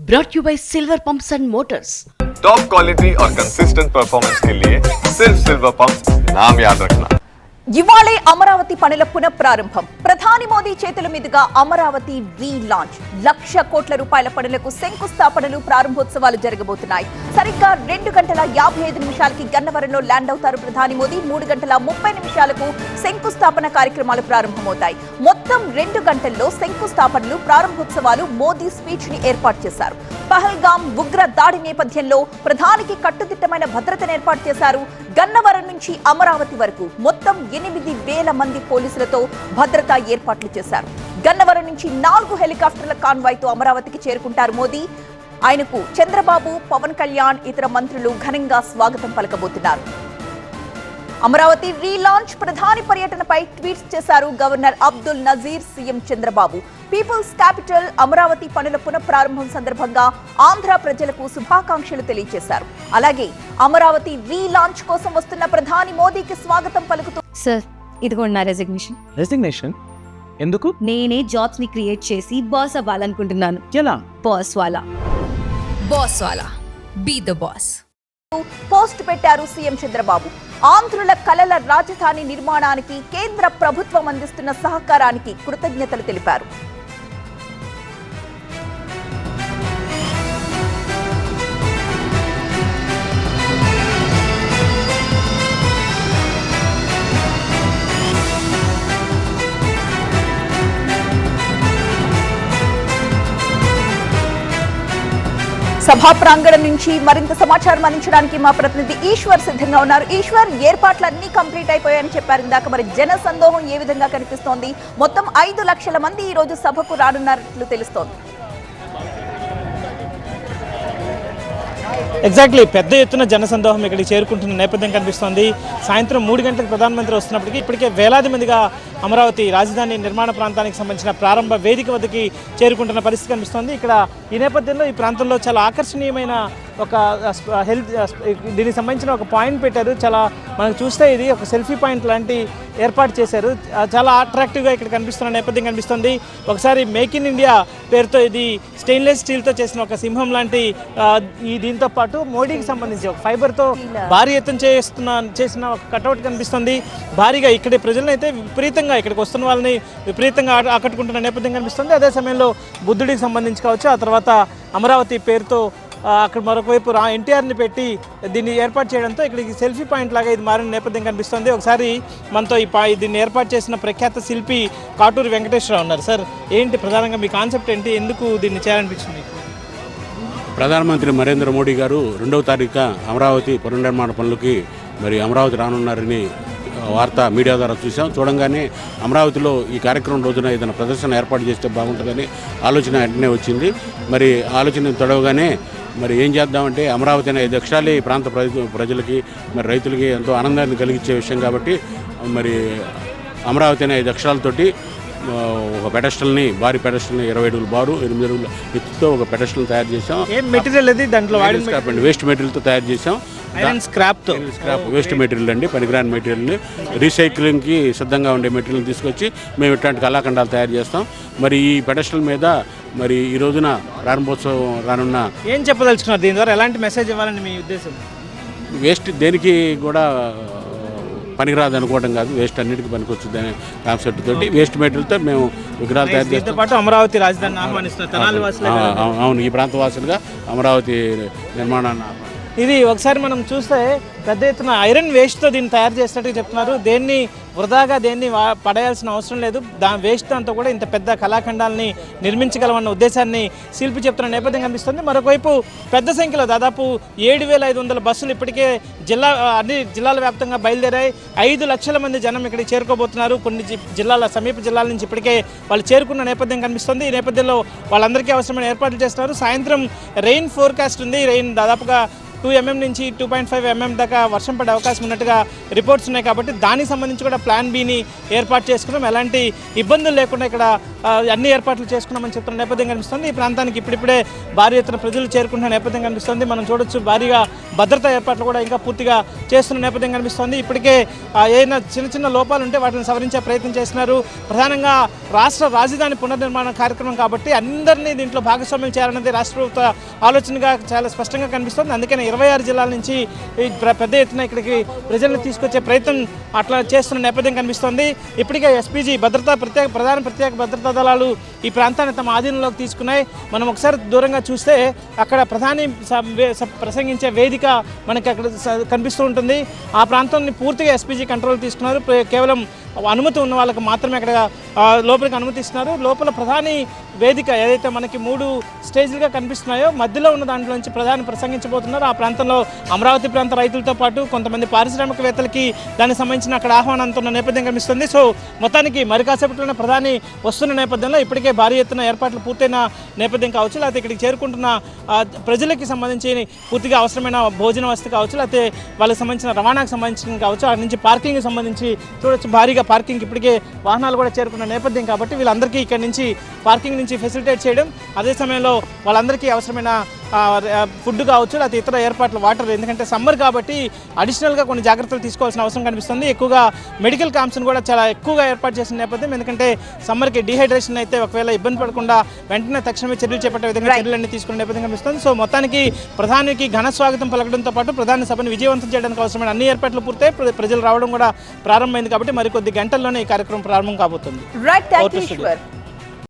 brought you by Silver Pumps and Motors. Top quality और consistent performance के लिए सिर्फ सिल्वर पंप्स नाम याद रखना। ఇవాళే అమరావతి పనుల పునఃప్రారంభం. ప్రధాని మోదీ చేతుల మీదుగా అమరావతి రీలాంచ్. 1,00,000 కోట్ల రూపాయల పనులకు శంకుస్థాపనలు, ప్రారంభోత్సవాలు జరగబోతున్నాయి. సరిగ్గా 2 గంటల 55 నిమిషాలకి గన్నవరంలో ల్యాండ్ అవుతారు ప్రధాని మోదీ. 3 గంటల 30 నిమిషాలకు శంకుస్థాపన కార్యక్రమాలు ప్రారంభమవుతాయి. మొత్తం 2 గంటల్లో శంకుస్థాపనలు, ప్రారంభోత్సవాలు, మోదీ స్పీచ్ ని ఏర్పాటు చేశారు. పహల్గాం ఉగ్ర దాడి నేపథ్యంలో ప్రధానికి కట్టుదిట్టమైన భద్రతను ఏర్పాటు చేశారు. గన్నవరం నుంచి అమరావతి వరకు మొత్తం 8,000 మంది పోలీసులతో భద్రతా ఏర్పాట్లు చేశారు. గన్నవరం నుంచి 4 హెలికాప్టర్ల కాన్వాయ్తో అమరావతికి చేరుకుంటారు మోదీ. ఆయనకు చంద్రబాబు, పవన్ కళ్యాణ్, ఇతర మంత్రులు ఘనంగా స్వాగతం పలకబోతున్నారు. అమరావతి రీలాంచ్ ప్రధాని పర్యటనపై ట్వీట్స్ చేశారు governor Abdul Nazeer, CM Chandrababu. People's capital Amaravati పనుల పునఃప్రారంభం సందర్భంగా ఆంధ్ర ప్రజలకు శుభాకాంక్షలు తెలియజేశారు. అలాగే అమరావతి రీలాంచ్ కోసం వస్తున్న ప్రధాని మోదీకి స్వాగతం పలుకుతూ, సార్ ఇదిగోండి నా రెసిగ్నేషన్. ఎందుకు? నేనే జాబ్స్ ని క్రియేట్ చేసి బాస్ అవ్వాలనుకుంటున్నాను. ఎలా? బాస్ వాలా బీ ద బాస్ పోస్ట్ పెట్టారు సీఎం చంద్రబాబు. ఆంధ్రుల కలల రాజధాని నిర్మాణానికి కేంద్ర ప్రభుత్వం అందిస్తున్న సహకారానికి కృతజ్ఞతలు తెలిపారు. సభా ప్రాంగణం నుంచి మరింత సమాచారం అందించడానికి మా ప్రతినిధి ఈశ్వర్ సిద్ధంగా ఉన్నారు. ఈశ్వర్, ఏర్పాట్లన్నీ కంప్లీట్ అయిపోయాయని చెప్పారు ఇందాక. మరి జన సందోహం ఏ విధంగా కనిపిస్తోంది? మొత్తం 5 లక్షల మంది ఈ రోజు సభకు రానున్నట్లు తెలుస్తోంది. ఎగ్జాక్ట్లీ, పెద్ద ఎత్తున జనసందోహం ఇక్కడికి చేరుకుంటున్న నేపథ్యం కనిపిస్తోంది. సాయంత్రం 3 గంటలకు ప్రధానమంత్రి వస్తున్నప్పటికీ ఇప్పటికే వేలాది మందిగా అమరావతి రాజధాని నిర్మాణ ప్రాంతానికి సంబంధించిన ప్రారంభ వేదిక వద్దకి చేరుకుంటున్న పరిస్థితి కనిపిస్తోంది. ఇక్కడ ఈ నేపథ్యంలో ఈ ప్రాంతంలో చాలా ఆకర్షణీయమైన ఒక దీనికి సంబంధించిన ఒక పాయింట్ పెట్టారు. చాలా మనకు చూస్తే ఇది ఒక సెల్ఫీ పాయింట్ లాంటి ఏర్పాటు చేశారు. చాలా అట్రాక్టివ్గా ఇక్కడ కనిపిస్తున్న నేపథ్యం కనిపిస్తుంది. ఒకసారి మేక్ ఇన్ ఇండియా పేరుతో ఇది స్టెయిన్లెస్ స్టీల్తో చేసిన ఒక సింహం లాంటి దీంతో పాటు మోడీకి సంబంధించి ఒక ఫైబర్తో భారీ ఎత్తున చేసిన ఒక కటౌట్ కనిపిస్తుంది. భారీగా ఇక్కడి ప్రజలను అయితే విపరీతంగా ఇక్కడికి వస్తున్న వాళ్ళని విపరీతంగా ఆకట్టుకుంటున్న నేపథ్యం కనిపిస్తుంది. అదే సమయంలో బుద్ధుడికి సంబంధించి కావచ్చు, ఆ తర్వాత అమరావతి పేరుతో అక్కడ మరొక వైపు ఎన్టీఆర్ని పెట్టి దీన్ని ఏర్పాటు చేయడంతో ఇక్కడికి సెల్ఫీ పాయింట్ లాగా ఇది మారిన నేపథ్యం కనిపిస్తుంది. ఒకసారి మనతో దీన్ని ఏర్పాటు చేసిన ప్రఖ్యాత శిల్పి కాటూరి వెంకటేశ్వరరావు ఉన్నారు. సార్, ఏంటి ప్రధానంగా మీ కాన్సెప్ట్ ఏంటి? ఎందుకు దీన్ని చేయాలనిపించింది? ప్రధానమంత్రి నరేంద్ర మోడీ గారు 2వ తారీఖున అమరావతి పునర్నిర్మాణ పనులకి అమరావతి రానున్నారని వార్త మీడియా ద్వారా చూడంగానే అమరావతిలో ఈ కార్యక్రమం రోజున ఏదైనా ప్రదర్శన ఏర్పాటు చేస్తే బాగుంటుందని ఆలోచన వెంటనే వచ్చింది. ఆలోచన తొడవగానే ఏం చేద్దామంటే అమరావతి అనే 5 అక్షరాలే ఈ ప్రాంత ప్రజలకి రైతులకి ఎంతో ఆనందాన్ని కలిగించే విషయం కాబట్టి అమరావతి అనే 5 అక్షరాలతోటి ఒక పెడస్టల్ని, భారీ పెడస్టల్ని 20 అడుగుల బారు, 8 అడుగుల ఎత్తుతో ఒక పెడస్టల్ తయారు చేసాం. ఏం మెటీరియల్ అది? దాంట్లో వేస్ట్ మెటీరియల్తో తయారు చేసాం. స్క్రాప్ వేస్ట్ మెటీరియల్ అండి, పనికిరాని మెటీరియల్ని రీసైక్లింగ్కి సిద్ధంగా ఉండే మెటీరియల్ తీసుకొచ్చి మేము ఇట్లాంటి కళాఖండాలు తయారు చేస్తాం. ఈ పెడస్టల్ మీద ఈ రోజున ప్రారంభోత్సవం రానున్న. ఏం చెప్పదలుచుకున్నారు దీని ద్వారా? ఎలాంటి మెసేజ్ ఇవ్వాలని మీ ఉద్దేశం? వేస్ట్ దేనికి కూడా పనికిరాదు అనుకోవడం కాదు, వేస్ట్ అన్నిటికీ పనికొచ్చుద్ది అనే కాన్సెప్ట్ తోటి వేస్ట్ మెటీరియల్తో మేము విగ్రహాలు తయారు చేస్తాం. అమరావతి రాజధాని ఆహ్వానిస్తున్నారు. అవును, ఈ ప్రాంత వాసులుగా అమరావతి నిర్మాణాన్ని. ఇది ఒకసారి మనం చూస్తే పెద్ద ఎత్తున ఐరన్ వేస్ట్తో దీన్ని తయారు చేసినట్టు చెప్తున్నారు. వృధాగా పడేయాల్సిన అవసరం లేదు. వేస్ట్ అంతా కూడా ఇంత పెద్ద కళాఖండాలని నిర్మించగలమన్న ఉద్దేశాన్ని శిల్పి చెప్తున్న నేపథ్యం కనిపిస్తుంది. మరోవైపు పెద్ద సంఖ్యలో దాదాపు 7,500 బస్సులు ఇప్పటికే అన్ని జిల్లాల వ్యాప్తంగా బయలుదేరాయి. 5 లక్షల మంది జనం ఇక్కడికి చేరుకోబోతున్నారు. కొన్ని సమీప జిల్లాల నుంచి ఇప్పటికే వాళ్ళు చేరుకున్న నేపథ్యం కనిపిస్తుంది. ఈ నేపథ్యంలో వాళ్ళందరికీ అవసరమైన ఏర్పాట్లు చేస్తున్నారు. సాయంత్రం రెయిన్ ఫోర్కాస్ట్ ఉంది. రెయిన్ దాదాపుగా 2 mm నుంచి 2.5 mm దాకా వర్షం పడే అవకాశం ఉన్నట్టుగా రిపోర్ట్స్ ఉన్నాయి. కాబట్టి దానికి సంబంధించి కూడా ప్లాన్ బిని ఏర్పాటు చేసుకున్నాం. ఎలాంటి ఇబ్బందులు లేకుండా ఇక్కడ అన్ని ఏర్పాట్లు చేసుకున్నామని చెప్తున్న నేపథ్యం కనిపిస్తుంది. ఈ ప్రాంతానికి ఇప్పుడిప్పుడే భారీ ఎత్తున ప్రజలు చేరుకుంటున్న నేపథ్యం కనిపిస్తుంది. మనం చూడొచ్చు భారీగా భద్రతా ఏర్పాట్లు కూడా ఇంకా పూర్తిగా చేస్తున్న నేపథ్యం కనిపిస్తుంది. ఇప్పటికే ఏదైనా చిన్న చిన్న లోపాలు ఉంటే వాటిని సవరించే ప్రయత్నం చేస్తున్నారు. ప్రధానంగా రాష్ట్ర రాజధాని పునర్నిర్మాణ కార్యక్రమం కాబట్టి అందరినీ దీంట్లో భాగస్వామ్యం చేయాలన్నది రాష్ట్ర ప్రభుత్వ ఆలోచనగా చాలా స్పష్టంగా కనిపిస్తుంది. అందుకని 26 జిల్లాల నుంచి పెద్ద ఎత్తున ఇక్కడికి ప్రజలను తీసుకొచ్చే ప్రయత్నం అట్లా చేస్తున్న నేపథ్యం కనిపిస్తుంది. ఇప్పటికే ఎస్పీజీ ప్రధాన ప్రత్యేక భద్రతా దళాలు ఈ ప్రాంతాన్ని తమ ఆధీనంలోకి తీసుకున్నాయి. మనం ఒకసారి దూరంగా చూస్తే అక్కడ ప్రధాని ప్రసంగించే వేదిక మనకి అక్కడ కనిపిస్తూ ఉంటుంది. ఆ ప్రాంతాన్ని పూర్తిగా ఎస్పీజీ కంట్రోల్ తీసుకున్నారు. కేవలం అనుమతి ఉన్న వాళ్ళకి మాత్రమే అక్కడ లోపలికి అనుమతిస్తున్నారు. లోపల ప్రధాని వేదిక ఏదైతే మనకి 3 స్టేజ్లుగా కనిపిస్తున్నాయో మధ్యలో ఉన్న దాంట్లోంచి ప్రధాని ప్రసంగించబోతున్నారు. ఆ ప్రాంతంలో అమరావతి ప్రాంత రైతులతో పాటు కొంతమంది పారిశ్రామికవేత్తలకి దానికి సంబంధించిన అక్కడ ఆహ్వానంతో ఉన్న నేపథ్యం కనిపిస్తుంది. సో మొత్తానికి మరి కాసేపట్లోనే ప్రధాని వస్తున్న నేపథ్యంలో ఇప్పటికే భారీ ఎత్తున ఏర్పాట్లు పూర్తయిన నేపథ్యం కావచ్చు, లేకపోతే ఇక్కడికి చేరుకుంటున్న ప్రజలకి సంబంధించి పూర్తిగా అవసరమైన భోజన వసతి కావచ్చు, లేకపోతే వాళ్ళకి సంబంధించిన రవాణాకు సంబంధించిన కావచ్చు, అక్కడి నుంచి పార్కింగ్కి సంబంధించి చూడొచ్చు భారీగా పార్కింగ్ ఇప్పటికే వాహనాలు కూడా చేరుకున్న నేపథ్యం కాబట్టి వీళ్ళందరికీ ఇక్కడ నుంచి పార్కింగ్ నుంచి ఫెసిలిటేట్ చేయడం, అదే సమయంలో వాళ్ళందరికీ అవసరమైన ఫుడ్ కావచ్చు, లేకపోతే ఇతర ఏర్పాట్లు వాటర్, ఎందుకంటే సమ్మర్ కాబట్టి అడిషనల్గా కొన్ని జాగ్రత్తలు తీసుకోవాల్సిన అవసరం కనిపిస్తుంది. ఎక్కువగా మెడికల్ క్యాంప్స్ని కూడా చాలా ఎక్కువగా ఏర్పాటు చేసిన నేపథ్యం, ఎందుకంటే సమ్మర్కి డిహైడ్రేషన్ అయితే ఒకవేళ ఇబ్బంది పడకుండా వెంటనే తక్షణమే చర్యలు చేపట్టే విధంగా చర్యలన్నీ తీసుకునే నేపథ్యం కనిపిస్తుంది. సో మొత్తానికి ప్రధానికి ఘన స్వాగతం పలకడంతో పాటు ప్రధాని సభను విజయవంతం చేయడానికి అవసరమైన అన్ని ఏర్పాట్లు పూర్తయి ప్రజలు రావడం కూడా ప్రారంభమైంది. కాబట్టి మరికొద్ది గంటల్లోనే ఈ కార్యక్రమం ప్రారంభం కాబోతుంది. Right, thank you Eshwar.